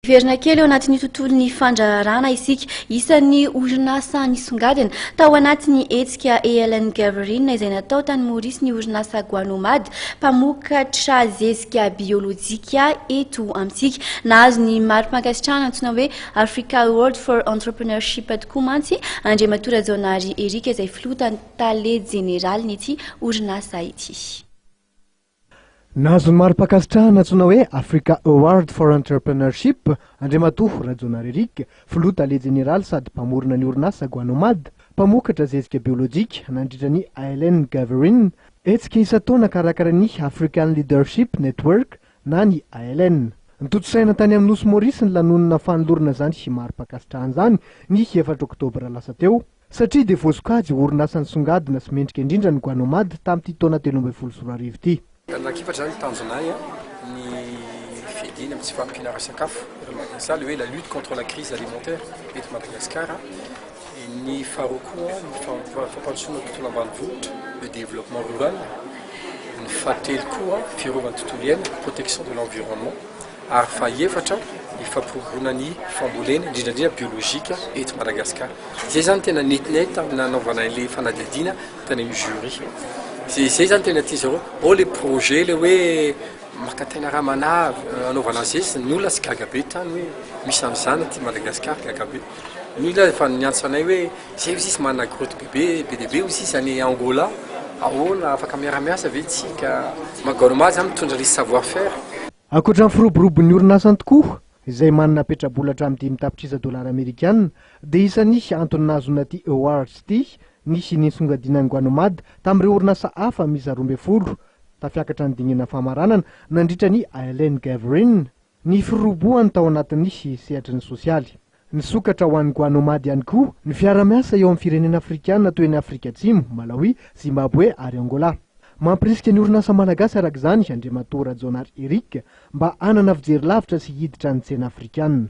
Verina kely eo anatin'ny tontolon'ny fandrarana isika isan'ny orinasa nisongadina tao anatin'ny hetsika Ellen Gaverine izay natao tany Maurice ny orinasa Guanomad mpamokatra zezika biolojika eto amintsika nahazo ny mari-pankasitrahana antsoina hoe Africa Award for Entrepreneurship tokoa mantsy Andriamatora Jonary Erika izay filotany tale jeneraly n'ity orinasa ity. Nahazo ny mari-pankasitrahana antsoina hoe Africa Award for Entrepreneurship Andriamatora Jonary Erika filota le jeneraly sady mpamorona ny orinasa Guanomad mpamokatra zezika biolojika nandritra ny Ellen Gaverine hetsika isa-taona karakara ny African Leadership Network na ny ALN. Nitotsaina tany amin'ny nosy Maurice ny lanonana fanolorana zany mari-pankasitrahana zany ny 4 Oktobra lasa teo satria de voasokajy orinasa nisongadina sy mendrika indrindra ny Guanomad tamin'ity taona 13 jona arivo ity. Nakifatra zany tanjonay ny fidina amin'ny tsy fampinara sakafo ça le la lutte contre la crise alimentaire eto Madagascar ny faharoa koa ny fampandrosoana tontolo ambanivohitra le développement rural ny fahatelo koa fiarovana tontolo iaina protection de l'environnement ary fahaefatra ny fampirobona ny fambolena indrindra biolojika eto Madagascar. Zay zany tena netinety amin'ny nanaovana le fanadihadiana tany amin'ny jury. C'est ça tena tia zareo les projets le hoe maka tena raha manavy anaovana azy nous la sy gaga be tany hoe misy am'izany aty Madagascar gaga be. Nous la efa niantsanay hoe zay izy isy manana grotte bebe BDB izy isy any Angola ahoana afaka miara-miasa ve tsika Guanomad zany mitondra risy savoir faire. Ankoatran'ny firoborobon'ny orinasa tokoa izay manana petrabolatra amin'ny 10 tapitrisa dollara amerikana dia isan'ny antony nahazo ty awards ty nisy nisongadinan'ny Guanomad tamin'ireo orinasa hafa misy 12 tafiakatra ny dinina famaranana nandritra ny Ellen Gaverine ny firoroboany tao anatin'ny sehatry ny sosialy. Nisokatra ho an'ny Guanomad ihany koa ny fiara-miasa eo amin'ny firenena afrikana toy ny Afrika Atsimo, Malawi, Zimbabwe ary Angola. Mampirisika ny orinasa malagasy arak'izany Andriamatora Jonary Erika mba hanana fijery lavitra sy hiditra ny tsena afrikana.